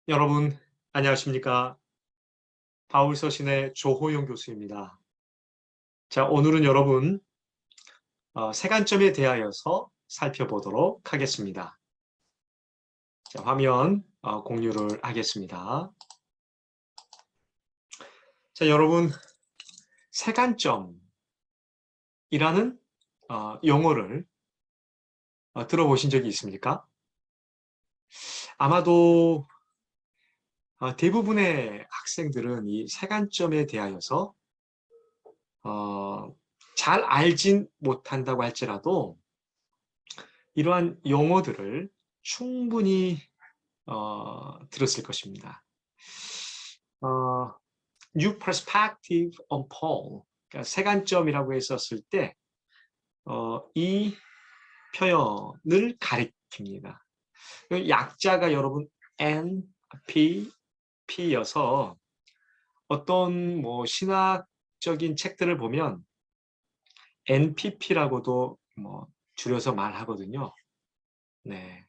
여러분, 안녕하십니까? 바울서신의 조호용 교수입니다. 자, 오늘은 여러분, 세간점에 대하여서 살펴보도록 하겠습니다. 자, 화면 공유를 하겠습니다. 자, 여러분, 세간점이라는 용어를 들어보신 적이 있습니까? 아마도 대부분의 학생들은 이 세간점에 대하여서 잘 알진 못한다고 할지라도 이러한 용어들을 충분히 들었을 것입니다. New perspective on Paul, 그러니까 세관점이라고 했었을 때, 이 표현을 가리킵니다. 약자가 여러분 N, P, P여서 어떤 뭐 신학적인 책들을 보면 NPP라고도 뭐 줄여서 말하거든요. 네.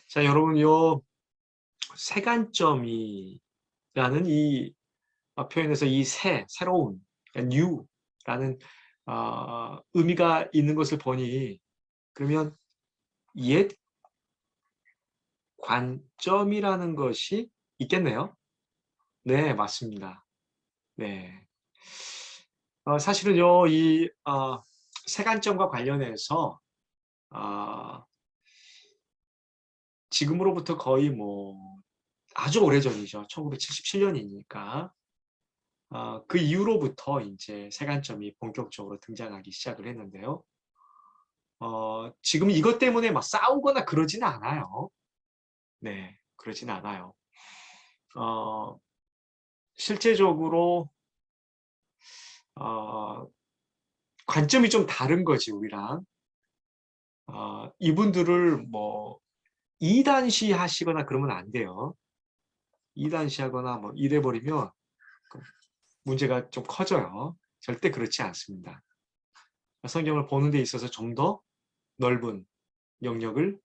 자, 여러분, 요 세관점이라는 이 표현에서 이 새로운, new라는 의미가 있는 것을 보니, 그러면 옛 관점이라는 것이 있겠네요. 네, 맞습니다. 네. 사실은요, 이 세관점과 관련해서 지금으로부터 거의 뭐 아주 오래전이죠. 1977년이니까. 그 이후로부터 이제 세관점이 본격적으로 등장하기 시작을 했는데요. 지금 이것 때문에 막 싸우거나 그러지는 않아요. 네, 그러지는 않아요. 어, 실제적으로, 어, 관점이 좀 다른 거지, 우리랑. 이분들을 뭐, 이단시 하시거나 그러면 안 돼요. 이단시 하거나 뭐 이래버리면 그 문제가 좀 커져요. 절대 그렇지 않습니다. 성경을 보는 데 있어서 좀 더 넓은 영역을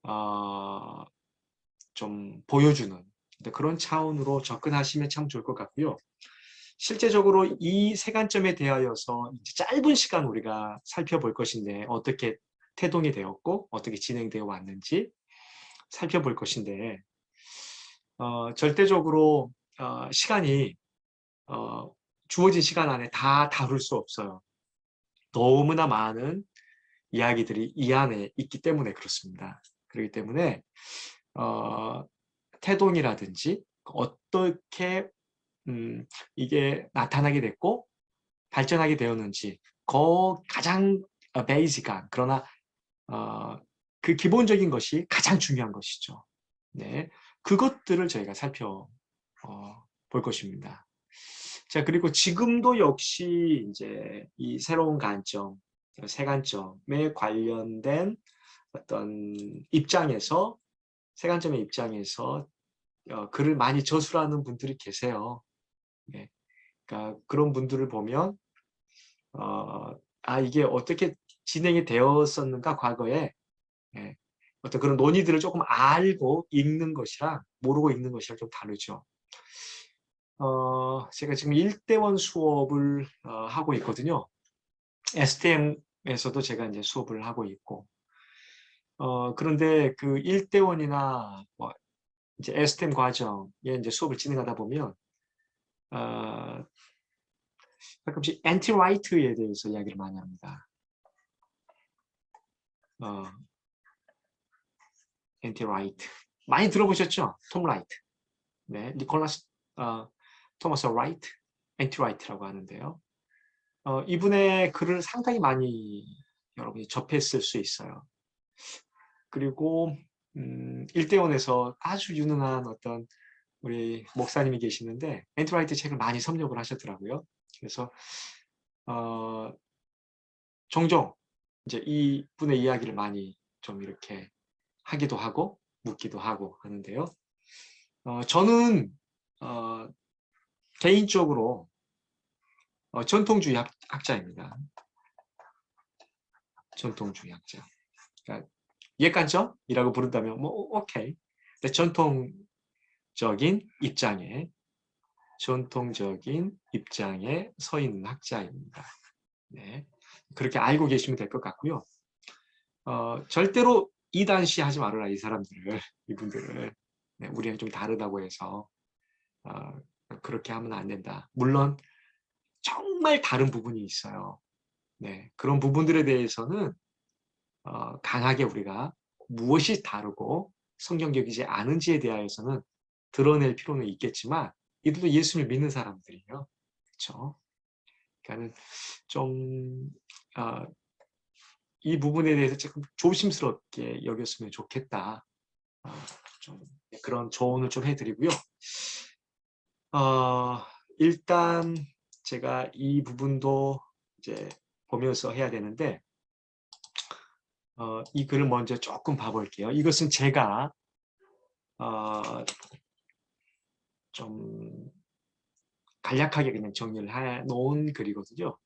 어, 좀 보여주는 그런 차원으로 접근하시면 참 좋을 것 같고요. 실제적으로 이 세관점에 대하여서 짧은 시간 우리가 살펴볼 것인데 어떻게 태동이 되었고 어떻게 진행되어 왔는지 살펴볼 것인데 절대적으로 시간이 어, 주어진 시간 안에 다 다룰 수 없어요. 너무나 많은 이야기들이 이 안에 있기 때문에 그렇습니다. 그렇기 때문에 태동이라든지 어떻게 이게 나타나게 됐고 발전하게 되었는지 가장 베이직한 그러나 어, 그 기본적인 것이 가장 중요한 것이죠. 네, 그것들을 저희가 살펴볼 것입니다. 자, 그리고 지금도 역시 이제 이 새로운 관점, 새 관점에 관련된 어떤 입장에서 새 관점의 입장에서 글을 많이 저술하는 분들이 계세요. 네. 그러니까 그런 분들을 보면 이게 어떻게 진행이 되었었는가 과거에 예, 어떤 그런 논의들을 조금 알고 읽는 것이랑 모르고 읽는 것이랑 좀 다르죠. 제가 지금 1대원 수업을 하고 있거든요. STM에서도 제가 이제 수업을 하고 있고 그런데 그 1대원이나 뭐 이제 STM 과정에 이제 수업을 진행하다 보면 어, 가끔씩 엔티라이트에 대해서 이야기를 많이 합니다. 어, 엔티라이트 많이 들어보셨죠? 톰 라이트. 네, 니콜라스 토마스 라이트, 엔티라이트라고 하는데요. 이분의 글을 상당히 많이 여러분이 접했을 수 있어요. 그리고 일대원에서 아주 유능한 어떤 우리 목사님이 계시는데 엔트라이트 책을 많이 섭렵을 하셨더라고요. 그래서 어, 종종 이제 이 분의 이야기를 많이 좀 이렇게 하기도 하고 묻기도 하고 하는데요. 저는 어, 개인적으로 전통주의 학자입니다. 전통주의 학자. 그러니까 옛관점이라고 부른다면 뭐 오케이. 근데 전통주의 입장에 서 있는 학자입니다. 네. 그렇게 알고 계시면 될 것 같고요. 절대로 이단시 하지 말아라, 이 사람들을, 이분들을. 네, 우리는 좀 다르다고 해서 그렇게 하면 안 된다. 물론 정말 다른 부분이 있어요. 네, 그런 부분들에 대해서는 강하게 우리가 무엇이 다르고 성경적이지 않은지에 대하여서는 드러낼 필요는 있겠지만 이들도 예수를 믿는 사람들이에요. 그렇죠? 그러니까는 좀 이 부분에 대해서 조금 조심스럽게 여겼으면 좋겠다. 좀 그런 조언을 좀 해드리고요. 일단 제가 이 부분도 이제 보면서 해야 되는데 이 글을 먼저 조금 봐볼게요. 이것은 제가 좀 간략하게 그냥 정리를 해 놓은 글이거든요.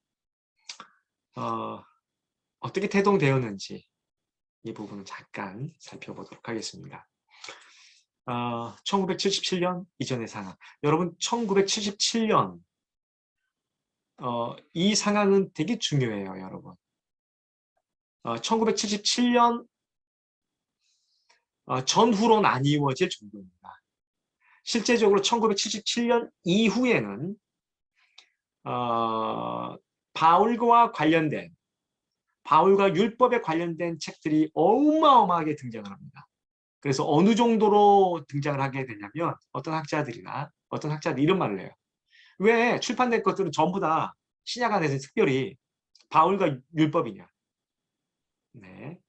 어떻게 태동되었는지 이 부분을 잠깐 살펴보도록 하겠습니다. 1977년 이전의 상황. 여러분 1977년 이 상황은 되게 중요해요, 여러분. 1977년 전후로 나뉘어질 정도입니다. 실제적으로 1977년 이후에는 바울과 율법에 관련된 책들이 어마어마하게 등장을 합니다. 그래서 어느 정도로 등장을 하게 되냐면 어떤 학자들이 이런 말을 해요. 왜 출판된 것들은 전부 다 신약 안에서 특별히 바울과 율법이냐. 네.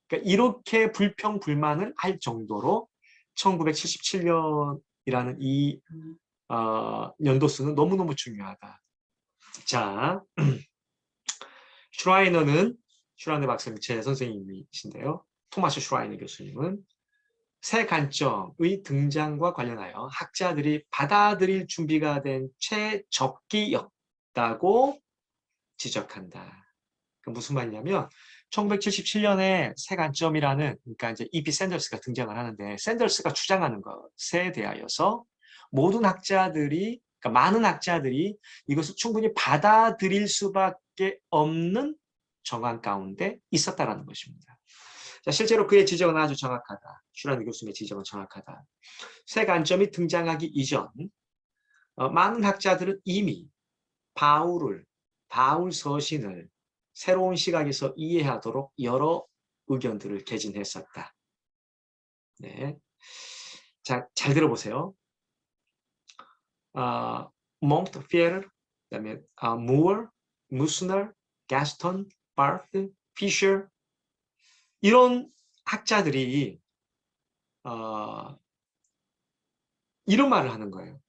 그러니까 이렇게 불평불만을 할 정도로 1977년이라는 이 연도수는 너무너무 중요하다. 자, 슈라이너 박사님 제 선생님이신데요. 토마스 슈라이너 교수님은 새 관점의 등장과 관련하여 학자들이 받아들일 준비가 된 최적기였다고 지적한다. 무슨 말이냐면 1977년에 새 관점이라는 그러니까 이제 E.P. 샌더스가 등장을 하는데 샌더스가 주장하는 것에 대하여서 모든 학자들이 그러니까 많은 학자들이 이것을 충분히 받아들일 수밖에 없는 정황 가운데 있었다라는 것입니다. 자, 실제로 그의 지적은 아주 정확하다. 슈라이너 교수님의 지적은 정확하다. 새 관점이 등장하기 이전 많은 학자들은 이미 바울 서신을 새로운 시각에서 이해하도록 여러 의견들을 개진했었다. 네. 자, 잘 들어보세요. 몽트피에르, 그다음에 무어, 무스너, 가스턴, 바르트, 피셔 이런 학자들이 이런 말을 하는 거예요.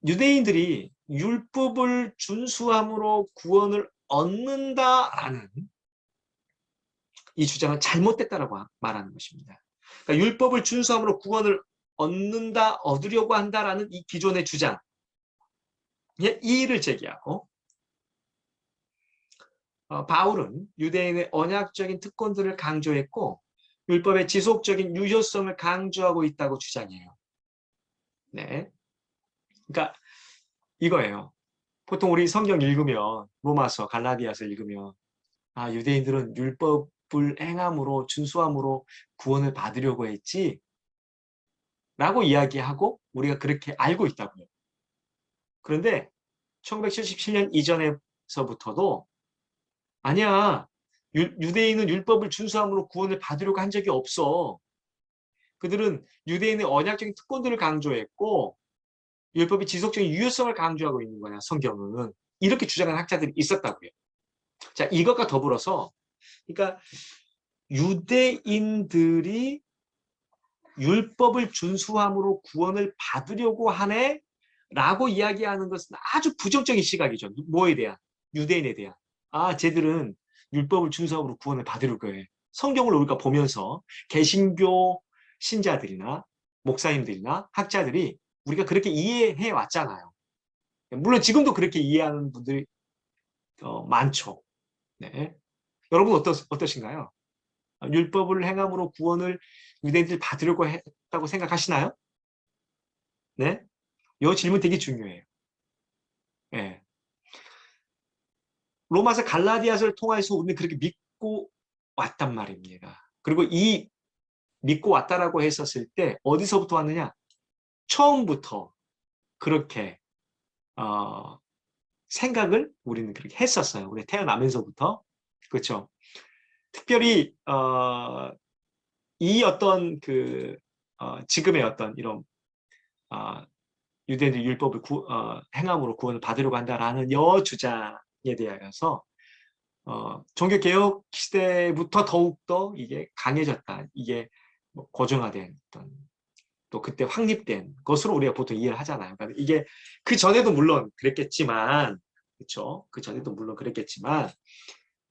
유대인들이 율법을 준수함으로 구원을 얻는다라는 이 주장은 잘못됐다라고 말하는 것입니다. 그러니까 율법을 준수함으로 구원을 얻으려고 한다라는 이 기존의 주장에 이의를 제기하고 바울은 유대인의 언약적인 특권들을 강조했고 율법의 지속적인 유효성을 강조하고 있다고 주장해요. 네, 그러니까 이거예요. 보통 우리 성경 읽으면 로마서, 갈라디아서 읽으면 유대인들은 율법을 행함으로 준수함으로 구원을 받으려고 했지 라고 이야기하고 우리가 그렇게 알고 있다고요. 그런데 1977년 이전에서부터도 아니야. 유대인은 율법을 준수함으로 구원을 받으려고 한 적이 없어. 그들은 유대인의 언약적인 특권들을 강조했고 율법의 지속적인 유효성을 강조하고 있는 거야. 성경은. 이렇게 주장하는 학자들이 있었다고요. 자, 이것과 더불어서 그러니까 유대인들이 율법을 준수함으로 구원을 받으려고 하네 라고 이야기하는 것은 아주 부정적인 시각이죠. 뭐에 대한? 유대인에 대한. 쟤들은 율법을 준수함으로 구원을 받으려고 해. 성경을 우리가 보면서 개신교 신자들이나 목사님들이나 학자들이 우리가 그렇게 이해해 왔잖아요. 물론 지금도 그렇게 이해하는 분들이 많죠. 네. 여러분 어떠신가요? 율법을 행함으로 구원을 유대인들이 받으려고 했다고 생각하시나요? 네? 이 질문 되게 중요해요. 예. 로마서 갈라디아서를 통해서 우리는 그렇게 믿고 왔단 말입니다. 그리고 이 믿고 왔다라고 했었을 때 어디서부터 왔느냐? 처음부터 그렇게 생각을 우리는 그렇게 했었어요. 우리 태어나면서부터. 그렇죠. 특별히 이 어떤 지금의 어떤 이런 유대인들 율법을 행함으로 구원을 받으려고 한다라는 주장에 대하여서 종교개혁 시대부터 더욱더 이게 강해졌다. 이게 뭐 고정화된 어떤 또 그때 확립된 것으로 우리가 보통 이해를 하잖아요. 그러니까 이게 그 전에도 물론 그랬겠지만, 그렇죠? 그 전에도 물론 그랬겠지만,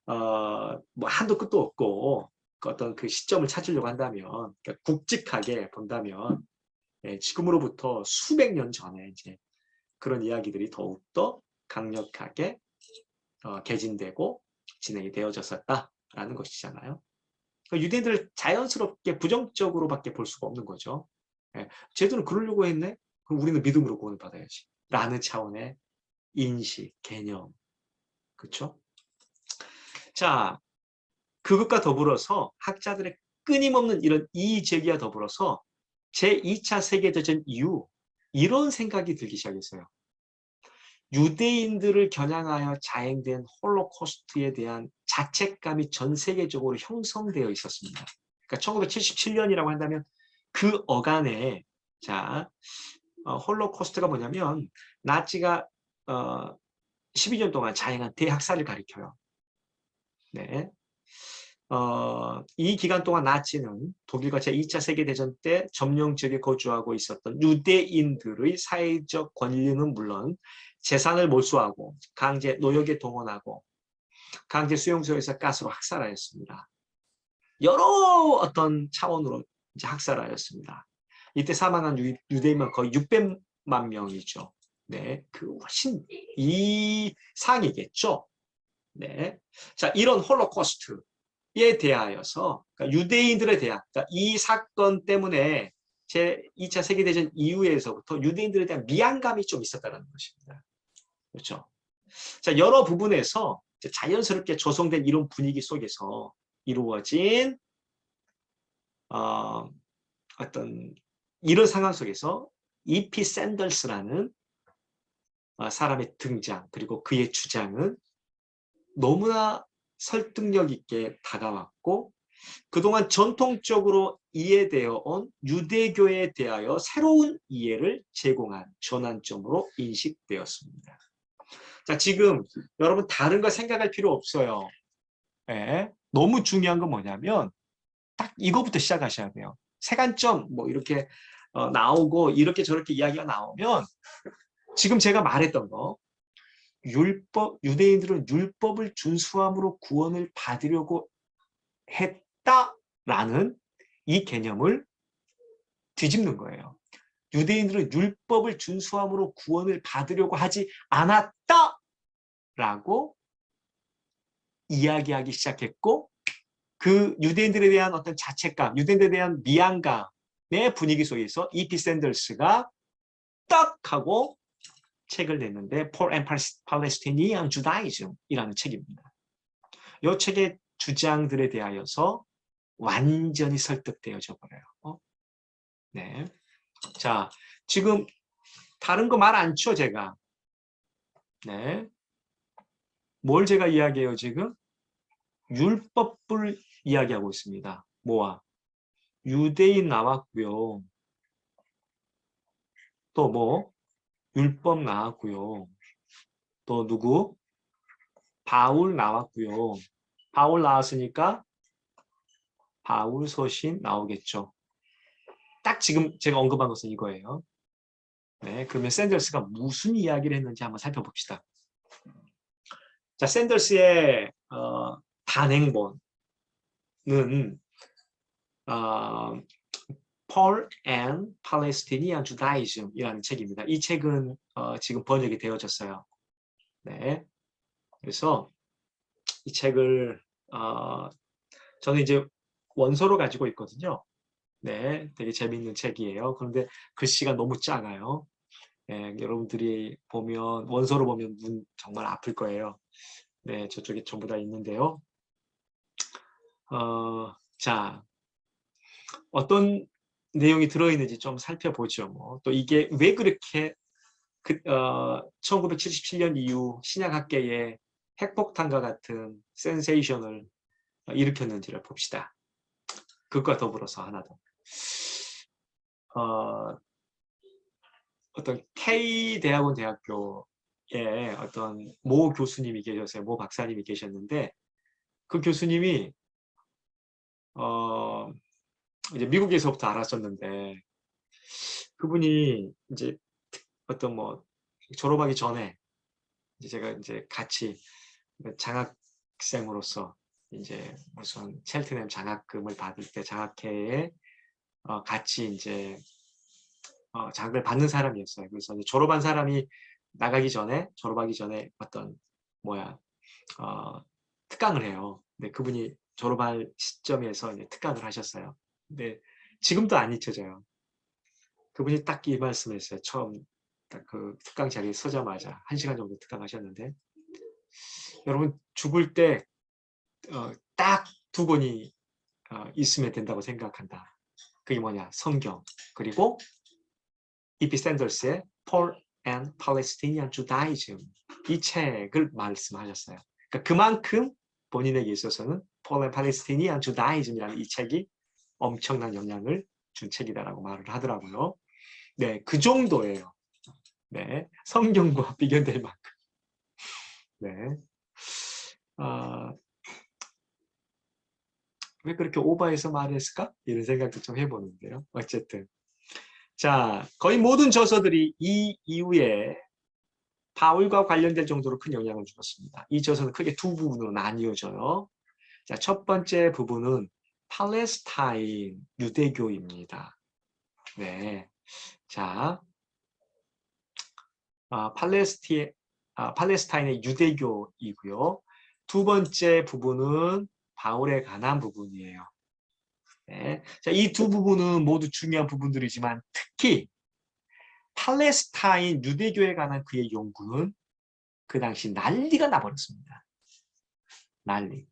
뭐 한도 끝도 없고 그 어떤 그 시점을 찾으려고 한다면, 그러니까 굵직하게 본다면, 지금으로부터 수백 년 전에 이제 그런 이야기들이 더욱더 강력하게 개진되고 진행이 되어졌었다라는 것이잖아요. 그러니까 유대인들을 자연스럽게 부정적으로밖에 볼 수가 없는 거죠. 쟤들은 그러려고 했네? 그럼 우리는 믿음으로 구원을 받아야지. 라는 차원의 인식, 개념. 그렇죠? 자, 그것과 더불어서 학자들의 끊임없는 이런 이의 제기와 더불어서 제2차 세계대전 이후 이런 생각이 들기 시작했어요. 유대인들을 겨냥하여 자행된 홀로코스트에 대한 자책감이 전 세계적으로 형성되어 있었습니다. 그러니까 1977년이라고 한다면 그 어간에 홀로코스트가 뭐냐면 나치가 12년 동안 자행한 대학살을 가리켜요. 네. 이 기간 동안 나치는 독일과 제2차 세계대전 때 점령 지역에 거주하고 있었던 유대인들의 사회적 권리는 물론 재산을 몰수하고 강제 노역에 동원하고 강제 수용소에서 가스로 학살하였습니다. 여러 어떤 차원으로 이제 학살하였습니다. 이때 사망한 유대인만 거의 600만 명이죠. 네, 그 훨씬 이상이겠죠. 네, 자 이런 홀로코스트에 대하여서 그러니까 유대인들에 대한 그러니까 이 사건 때문에 제2차 세계대전 이후에서부터 유대인들에 대한 미안감이 좀 있었다는 것입니다. 그렇죠. 자, 여러 부분에서 자연스럽게 조성된 이런 분위기 속에서 이루어진 어떤 이런 상황 속에서 E.P. 샌더스라는 사람의 등장 그리고 그의 주장은 너무나 설득력 있게 다가왔고 그동안 전통적으로 이해되어 온 유대교에 대하여 새로운 이해를 제공한 전환점으로 인식되었습니다. 자, 지금 여러분 다른 거 생각할 필요 없어요. 네. 너무 중요한 건 뭐냐면 딱 이거부터 시작하셔야 돼요. 세관점 뭐 이렇게 나오고 이렇게 저렇게 이야기가 나오면 지금 제가 말했던 거 유대인들은 율법을 준수함으로 구원을 받으려고 했다라는 이 개념을 뒤집는 거예요. 유대인들은 율법을 준수함으로 구원을 받으려고 하지 않았다라고 이야기하기 시작했고 그 유대인들에 대한 어떤 자책감, 유대인들에 대한 미안감의 분위기 속에서 E.P. 샌더스가 딱 하고 책을 냈는데 Paul and Palestinian Judaism이라는 책입니다. 이 책의 주장들에 대하여서 완전히 설득되어져 버려요. 네. 자, 지금 다른 거 말 안 쳐, 제가. 네. 뭘 제가 이야기해요, 지금? 율법을 이야기하고 있습니다. 뭐와? 유대인 나왔고요. 또 뭐? 율법 나왔고요. 또 누구? 바울 나왔고요. 바울 나왔으니까 바울 서신 나오겠죠. 딱 지금 제가 언급한 것은 이거예요. 네, 그러면 샌더스가 무슨 이야기를 했는지 한번 살펴봅시다. 자, 샌더스의 단행본은 Paul and Palestinian Judaism이라는 책입니다. 이 책은 지금 번역이 되어졌어요. 네, 그래서 이 책을 저는 이제 원서로 가지고 있거든요. 네, 되게 재미있는 책이에요. 그런데 글씨가 너무 작아요. 네, 여러분들이 보면 원서로 보면 눈 정말 아플 거예요. 네, 저쪽에 전부 다 있는데요. 자, 어떤 내용이 들어있는지 좀 살펴보죠. 뭐. 또 이게 왜 그렇게 1977년 이후 신약학계에 핵폭탄과 같은 센세이션을 일으켰는지를 봅시다. 그것과 더불어서 하나 더. 어떤 K대학원 대학교에 어떤 모 교수님이 계셨어요. 모 박사님이 계셨는데 그 교수님이 이제 미국에서부터 알았었는데 그분이 이제 어떤 뭐 졸업하기 전에 이제 제가 이제 같이 장학생으로서 이제 무슨 첼트넘 장학금을 받을 때 장학회에 같이 이제 장학을 받는 사람이었어요. 그래서 이제 졸업한 사람이 졸업하기 전에 어떤 특강을 해요. 근데 그분이 졸업할 시점에서 이제 특강을 하셨어요. 근데 지금도 안 잊혀져요. 그분이 딱 이 말씀했어요. 처음 딱 그 특강 자리에 서자마자 1시간 정도 특강하셨는데 여러분 죽을 때 딱 두 권이 있으면 된다고 생각한다. 그게 뭐냐? 성경 그리고 이피 샌더스의 Paul and Palestinian Judaism 이 책을 말씀하셨어요. 그러니까 그만큼 본인에게 있어서는 Paul and Palestinian Judaism이라는 이 책이 엄청난 영향을 준 책이다라고 말을 하더라고요. 네, 그 정도예요. 네, 성경과 비교될 만큼. 네. 왜 그렇게 오버해서 말했을까? 이런 생각도 좀 해보는데요. 어쨌든. 자, 거의 모든 저서들이 이 이후에 바울과 관련될 정도로 큰 영향을 주었습니다. 이 저서는 크게 두 부분으로 나뉘어져요. 자, 첫 번째 부분은 팔레스타인 유대교입니다. 네. 자, 팔레스타인의 유대교이고요. 두 번째 부분은 바울에 관한 부분이에요. 네. 자, 이 두 부분은 모두 중요한 부분들이지만 특히 팔레스타인 유대교에 관한 그의 연구는 그 당시 난리가 나버렸습니다. 난리.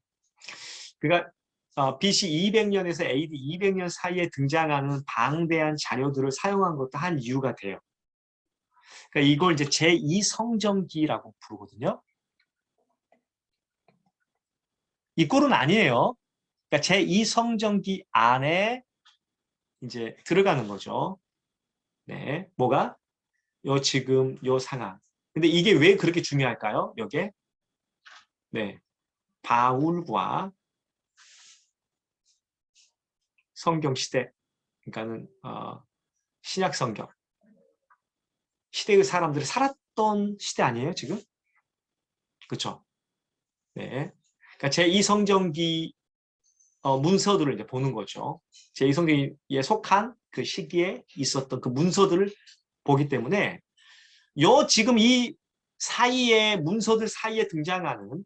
그러니까 BC 200년에서 AD 200년 사이에 등장하는 방대한 자료들을 사용한 것도 한 이유가 돼요. 그러니까 이걸 이제 제2성정기라고 부르거든요. 이 꼴은 아니에요. 그러니까 제2성정기 안에 이제 들어가는 거죠. 네, 뭐가? 지금 요 상황. 근데 이게 왜 그렇게 중요할까요? 요게 네, 바울과 성경 시대, 그러니까는 신약 성경 시대의 사람들이 살았던 시대 아니에요, 지금? 그렇죠? 네. 그러니까 제2성경기 문서들을 이제 보는 거죠. 제2성경기에 속한 그 시기에 있었던 그 문서들을 보기 때문에 지금 이 사이에 문서들 사이에 등장하는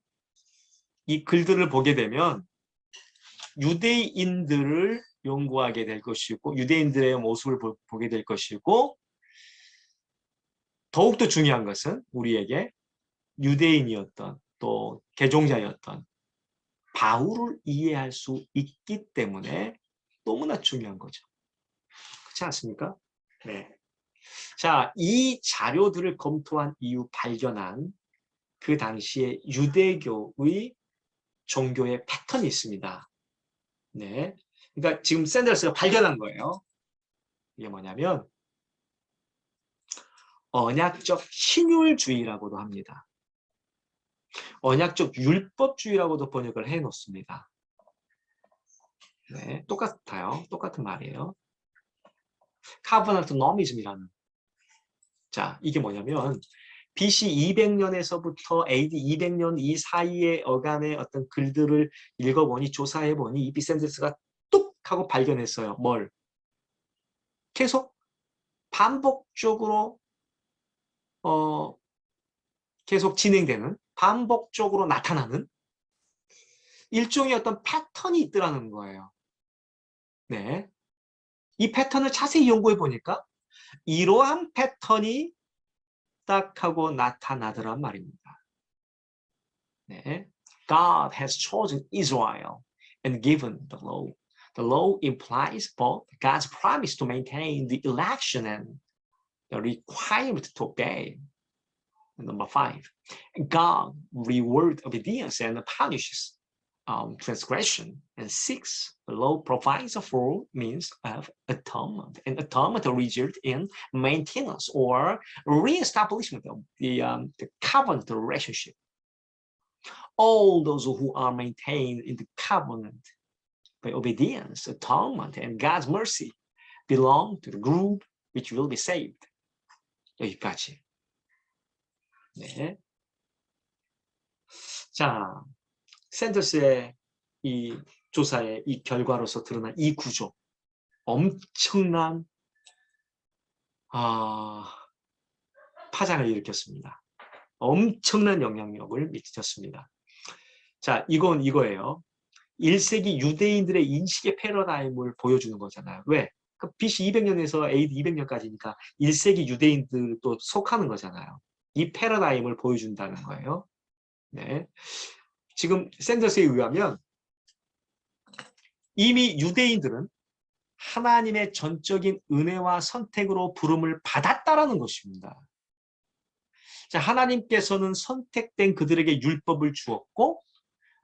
이 글들을 보게 되면 유대인들을 연구하게 될 것이고 유대인들의 모습을 보게 될 것이고 더욱더 중요한 것은 우리에게 유대인이었던 또 개종자였던 바울을 이해할 수 있기 때문에 너무나 중요한 거죠. 그렇지 않습니까? 네. 자, 이 자료들을 검토한 이후 발견한 그 당시에 유대교의 종교의 패턴이 있습니다. 네. 그러니까 지금 샌더스가 발견한 거예요. 이게 뭐냐면 언약적 신율주의라고도 합니다. 언약적 율법주의라고도 번역을 해 놓습니다. 네, 똑같아요. 똑같은 말이에요. 카버넌트 노미즘이라는. 자, 이게 뭐냐면 BC 200년에서부터 AD 200년 이 사이의 어간의 어떤 글들을 읽어보니 조사해보니 이피 샌더스가 뚝 하고 발견했어요. 뭘? 계속 반복적으로 계속 진행되는 반복적으로 나타나는 일종의 어떤 패턴이 있더라는 거예요. 네. 이 패턴을 자세히 연구해 보니까 이러한 패턴이 딱 하고 나타나더란 말입니다. 네. God has chosen Israel and given the law. The law implies both God's promise to maintain the election and the requirement to obey. Number 5, God rewards obedience and punishes transgression. And 6, the law provides a full means of atonement. And atonement results in maintenance or reestablishment of the covenant relationship. All those who are maintained in the covenant by obedience, atonement, and God's mercy belong to the group which will be saved. 여기까지. 네. 자, 샌더스의 이 조사의 이 결과로서 드러난 이 구조, 엄청난 파장을 일으켰습니다. 엄청난 영향력을 미쳤습니다. 자, 이건 이거예요. 1세기 유대인들의 인식의 패러다임을 보여주는 거잖아요. 왜? 그 BC 200년에서 AD 200년까지니까 1세기 유대인들도 속하는 거잖아요. 이 패러다임을 보여준다는 거예요. 네. 지금 샌더스에 의하면 이미 유대인들은 하나님의 전적인 은혜와 선택으로 부름을 받았다라는 것입니다. 자, 하나님께서는 선택된 그들에게 율법을 주었고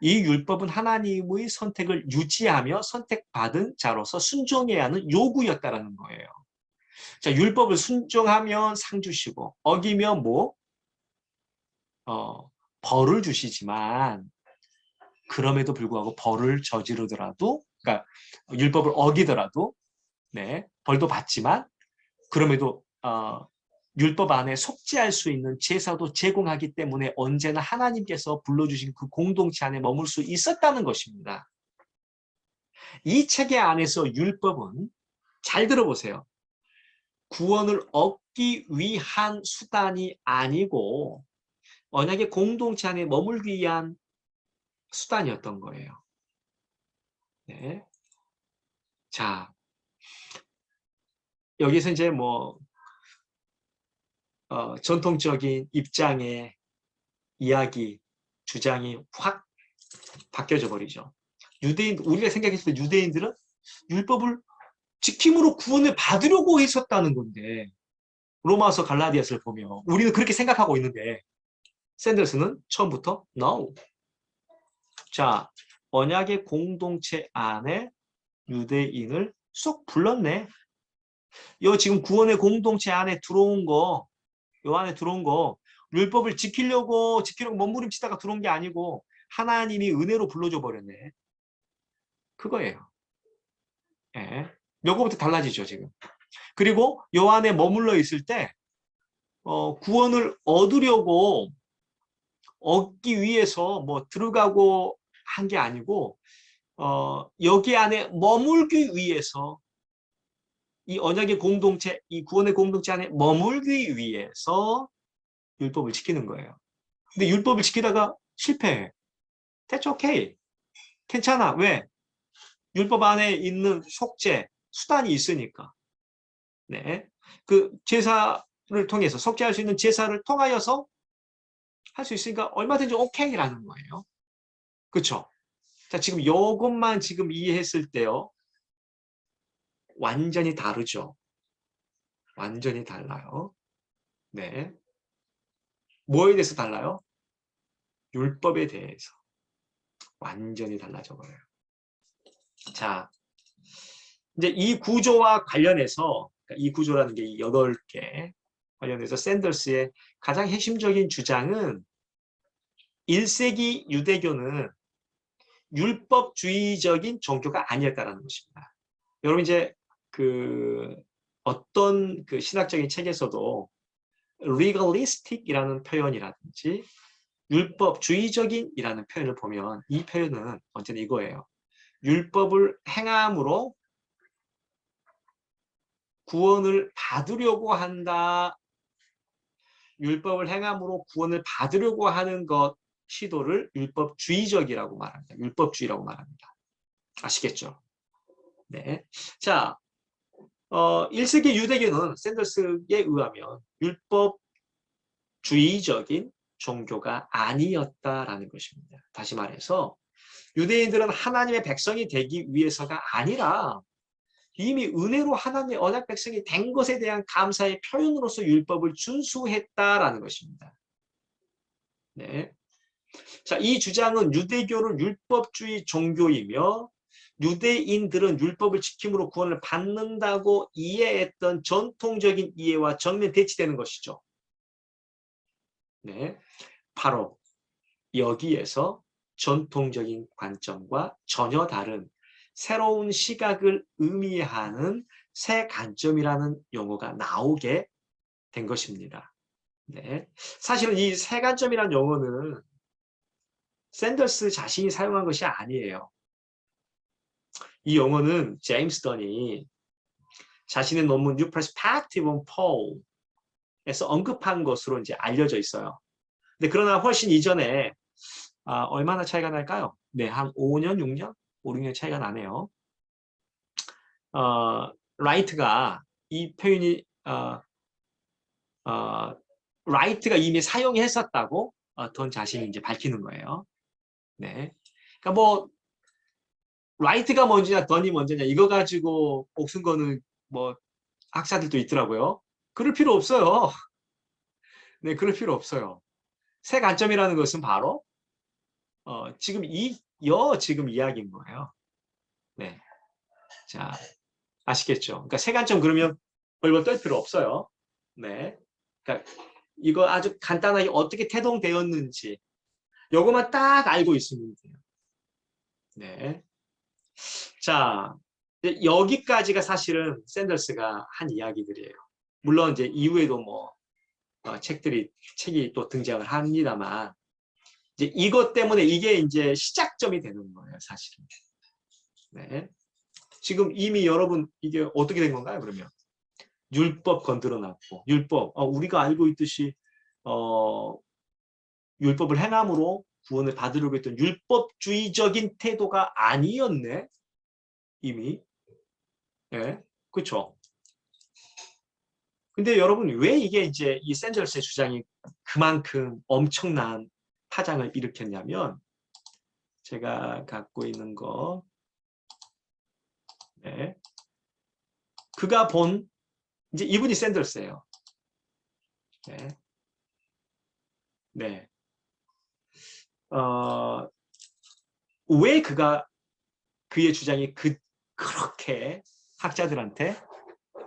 이 율법은 하나님의 선택을 유지하며 선택받은 자로서 순종해야 하는 요구였다라는 거예요. 자, 율법을 순종하면 상 주시고 어기면 벌을 주시지만 그럼에도 불구하고 벌을 저지르더라도, 그러니까 율법을 어기더라도, 네, 벌도 받지만 그럼에도 율법 안에 속죄할 수 있는 제사도 제공하기 때문에 언제나 하나님께서 불러주신 그 공동체 안에 머물 수 있었다는 것입니다. 이 체계 안에서 율법은 잘 들어보세요. 구원을 얻기 위한 수단이 아니고 언약의 공동체 안에 머물기 위한 수단이었던 거예요. 네. 자, 여기서 이제 전통적인 입장의 이야기, 주장이 확 바뀌어져 버리죠. 우리가 생각했을 때 유대인들은 율법을 지킴으로 구원을 받으려고 했었다는 건데, 로마서 갈라디아서를 보면 우리는 그렇게 생각하고 있는데, 샌더스는 처음부터 no. 자, 언약의 공동체 안에 유대인을 쏙 불렀네. 지금 구원의 공동체 안에 들어온 거, 안에 들어온 거, 율법을 지키려고 몸부림치다가 들어온 게 아니고 하나님이 은혜로 불러줘 버렸네. 그거예요. 예. 요거부터 달라지죠, 지금. 그리고 요 안에 머물러 있을 때 구원을 얻기 위해서 들어가고 한 게 아니고 여기 안에 머물기 위해서 이 언약의 공동체, 이 구원의 공동체 안에 머물기 위해서 율법을 지키는 거예요. 근데 율법을 지키다가 실패해. That's okay. 괜찮아. 왜? 율법 안에 있는 속죄, 수단이 있으니까. 네. 그 제사를 통해서, 속죄할 수 있는 제사를 통하여서 할 수 있으니까 얼마든지 오케이라는 거예요. 그렇죠? 자, 지금 이것만 지금 이해했을 때요. 완전히 다르죠. 완전히 달라요. 네. 뭐에 대해서 달라요? 율법에 대해서. 완전히 달라져 버려요. 자, 이제 이 구조와 관련해서, 이 구조라는 게 8개 관련해서 샌더스의 가장 핵심적인 주장은 1세기 유대교는 율법주의적인 종교가 아니었다라는 것입니다. 여러분 이제 어떤 신학적인 책에서도 legalistic이라는 표현이라든지 율법주의적인이라는 표현을 보면 이 표현은 언제나 이거예요. 율법을 행함으로 구원을 받으려고 한다. 율법을 행함으로 구원을 받으려고 하는 것 시도를 율법주의적이라고 말합니다. 율법주의라고 말합니다. 아시겠죠? 네. 자, 1세기 유대교는 샌더스에 의하면 율법주의적인 종교가 아니었다라는 것입니다. 다시 말해서 유대인들은 하나님의 백성이 되기 위해서가 아니라 이미 은혜로 하나님의 언약 백성이 된 것에 대한 감사의 표현으로서 율법을 준수했다라는 것입니다. 네. 자, 이 주장은 유대교는 율법주의 종교이며 유대인들은 율법을 지킴으로 구원을 받는다고 이해했던 전통적인 이해와 정면 대치되는 것이죠. 네. 바로 여기에서 전통적인 관점과 전혀 다른 새로운 시각을 의미하는 새 관점이라는 용어가 나오게 된 것입니다. 네. 사실은 이 새 관점이라는 용어는 샌더스 자신이 사용한 것이 아니에요. 이 용어는 제임스 던이 자신의 논문 New Perspective on Paul에서 언급한 것으로 이제 알려져 있어요. 근데 그러나 훨씬 이전에 얼마나 차이가 날까요? 네, 한 5년, 6년? 5, 6년 차이가 나네요. 라이트가 이 표현이 라이트가 이미 사용했었다고 던 자신이 이제 밝히는 거예요. 네. 그러니까 뭐 라이트가 먼저냐 던이 먼저냐 이거 가지고 옥순 거는 뭐 학자들도 있더라고요. 그럴 필요 없어요. 네, 그럴 필요 없어요. 새 관점이라는 것은 바로 지금 지금 이야기인 거예요. 네. 자, 아시겠죠? 그러니까 새 관점 그러면 벌벌 떨 필요 없어요. 네. 그러니까 이거 아주 간단하게 어떻게 태동되었는지 요것만 딱 알고 있으면 돼요. 네. 자, 여기까지가 사실은 샌더스가 한 이야기들이에요. 물론 이제 이후에도 뭐 책이 또 등장을 합니다만 이제 이것 때문에 이게 이제 시작점이 되는 거예요, 사실은. 네. 지금 이미 여러분 이게 어떻게 된 건가요, 그러면? 율법 건드려놨고 율법 우리가 알고 있듯이 율법을 행함으로 구원을 받으려고 했던 율법주의적인 태도가 아니었네, 이미. 네. 그렇죠. 근데 여러분 왜 이게 이제 이 샌더스의 주장이 그만큼 엄청난 파장을 일으켰냐면 제가 갖고 있는 거 네. 그가 본 이제 이분이 샌더스예요. 네. 네. 왜 그의 주장이 그렇게 학자들한테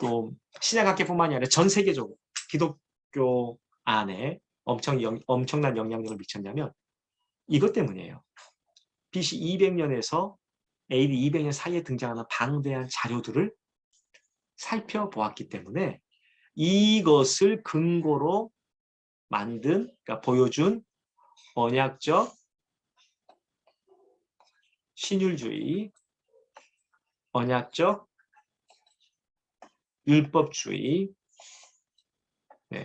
또 신약학계뿐만이 아니라 전 세계적으로 기독교 안에 엄청난 영향력을 미쳤냐면 이것 때문이에요. BC 200년에서 AD 200년 사이에 등장하는 방대한 자료들을 살펴보았기 때문에 이것을 근거로 그러니까 보여준 언약적 신율주의, 언약적 율법주의, 네,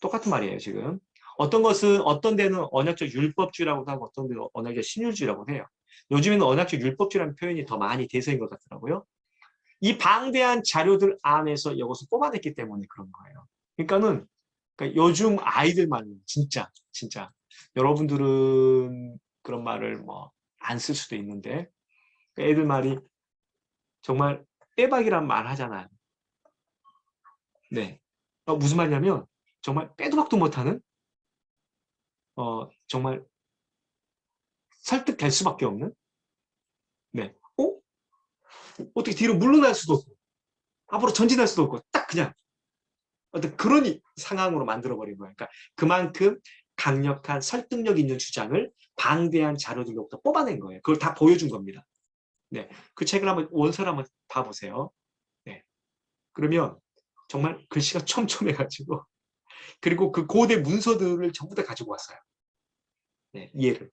똑같은 말이에요, 지금. 어떤 데는 언약적 율법주의라고 하고 어떤 데는 언약적 신율주의라고 해요. 요즘에는 언약적 율법주의라는 표현이 더 많이 대세인 것 같더라고요. 이 방대한 자료들 안에서 이것을 뽑아냈기 때문에 그런 거예요. 그러니까 요즘 아이들만 진짜 여러분들은 그런 말을 뭐 안 쓸 수도 있는데 애들 말이 정말 빼박이란 말 하잖아요. 네. 무슨 말이냐면 정말 빼도 박도 못하는 정말 설득될 수밖에 없는 네. 어떻게 뒤로 물러날 수도 없고 앞으로 전진할 수도 없고 딱 그냥 어떤 그런 상황으로 만들어버린 거예요. 그러니까 그만큼 강력한 설득력 있는 주장을 방대한 자료들로부터 뽑아낸 거예요. 그걸 다 보여준 겁니다. 네, 그 책을 원서를 한번 봐보세요. 네, 그러면 정말 글씨가 촘촘해가지고 그리고 그 고대 문서들을 전부 다 가지고 왔어요. 네, 이해를.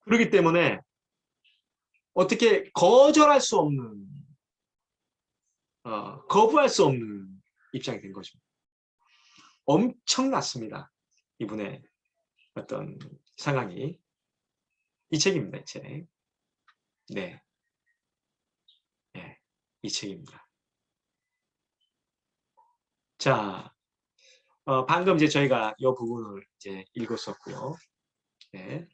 그렇기 때문에 어떻게 거부할 수 없는 입장이 된 거죠. 엄청났습니다. 이분의 어떤 상황이. 이 책입니다, 이 책. 네. 이 책입니다. 자, 방금 이제 저희가 이 부분을 이제 읽었었고요. 네.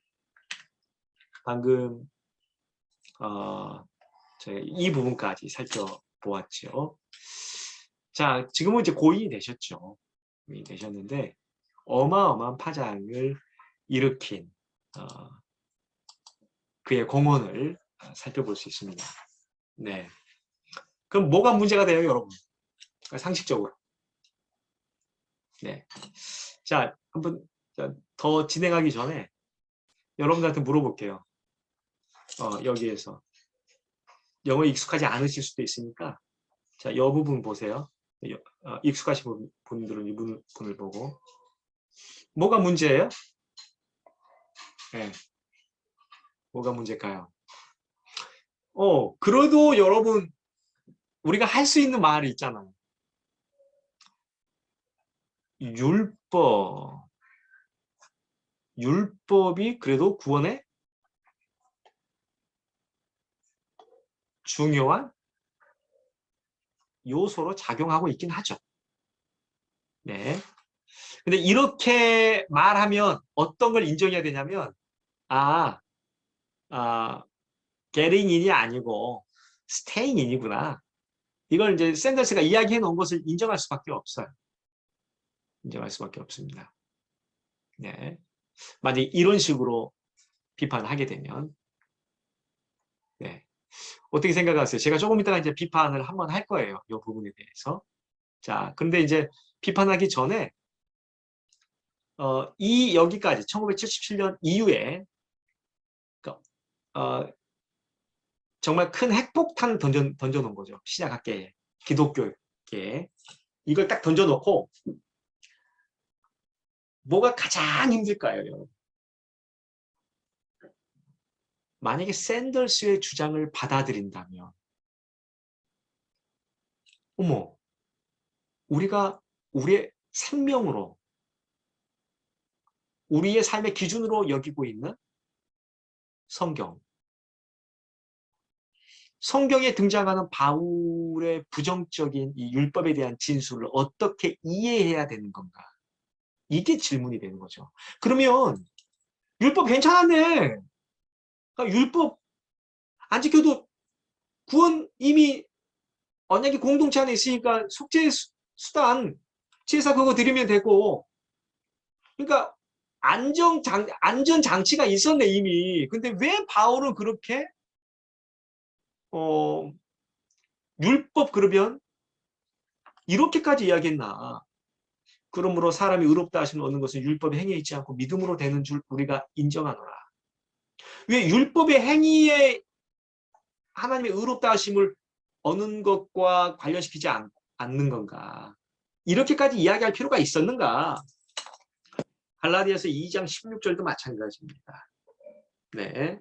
방금 저희 이 부분까지 살펴보았죠. 자, 지금은 이제 고2이 되셨죠. 고2이 되셨는데 어마어마한 파장을 일으킨 그의 공헌을 살펴볼 수 있습니다. 네. 그럼 뭐가 문제가 돼요, 여러분? 상식적으로. 네. 자, 한번 더 진행하기 전에 여러분들한테 물어볼게요. 여기에서. 영어에 익숙하지 않으실 수도 있으니까 자, 이 부분 보세요. 익숙하신 분들은 이 부분을 보고 뭐가 문제예요? 네. 뭐가 문제일까요? 그래도 여러분 우리가 할 수 있는 말이 있잖아요. 율법이 그래도 구원에 중요한 요소로 작용하고 있긴 하죠. 네. 근데 이렇게 말하면 어떤 걸 인정해야 되냐면 getting in이 아니고 staying in이구나. 이걸 이제 샌더스가 이야기해 놓은 것을 인정할 수밖에 없어요. 인정할 수밖에 없습니다. 네. 만약에 이런 식으로 비판을 하게 되면 네. 어떻게 생각하세요? 제가 조금 이따가 이제 비판을 한번 할 거예요. 이 부분에 대해서. 자, 근데 이제 비판하기 전에 여기까지 1977년 이후에 정말 큰 핵폭탄을 던져놓은 거죠. 신약학계에, 기독교계에. 이걸 딱 던져놓고 뭐가 가장 힘들까요, 여러분? 만약에 샌더스의 주장을 받아들인다면 어머, 우리가 우리의 생명으로 우리의 삶의 기준으로 여기고 있는 성경에 등장하는 바울의 부정적인 이 율법에 대한 진술을 어떻게 이해해야 되는 건가? 이게 질문이 되는 거죠. 그러면 율법 괜찮았네. 그러니까 율법 안 지켜도 구원 이미 언약의 공동체 안에 있으니까 속죄 수단 제사 그거 드리면 되고 그러니까 안전장치가 있었네 이미. 근데 왜 바울은 그렇게 율법 그러면 이렇게까지 이야기했나. 그러므로 사람이 의롭다 하심을 얻는 것은 율법의 행위에 있지 않고 믿음으로 되는 줄 우리가 인정하노라. 왜 율법의 행위에 하나님의 의롭다 하심을 얻는 것과 관련시키지 않는 건가? 이렇게까지 이야기할 필요가 있었는가? 갈라디아서 2장 16절도 마찬가지입니다. 네.